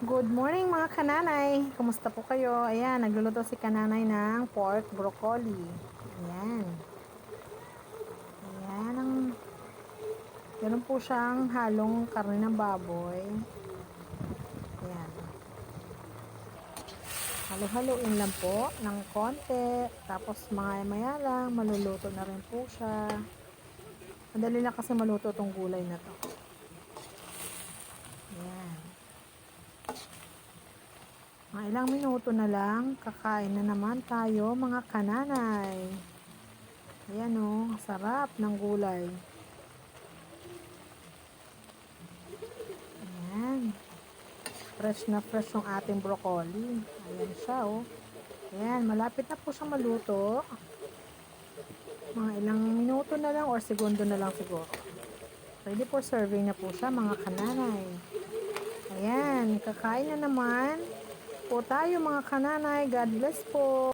Good morning mga kananay! Kumusta po kayo? Ayan, nagluluto si kananay ng pork broccoli. Ayan. Ayan, ganun po siyang halong karne ng baboy. Ayan. Halo-haluin lang po ng konti. Tapos maya lang, maluluto na rin po siya. Madali lang kasi maluto tong gulay na to. Ayan. Mga ilang minuto na lang, kakain na naman tayo mga kananay. Ayan o, sarap ng gulay. Ayan. Fresh na fresh yung ating broccoli. Ayan siya oh. Ayan, malapit na po siyang maluto. Mga ilang minuto na lang or segundo na lang siguro. Ready for serving na po siya mga kananay. Ayan, kakain na naman po tayo mga kananay. God bless po.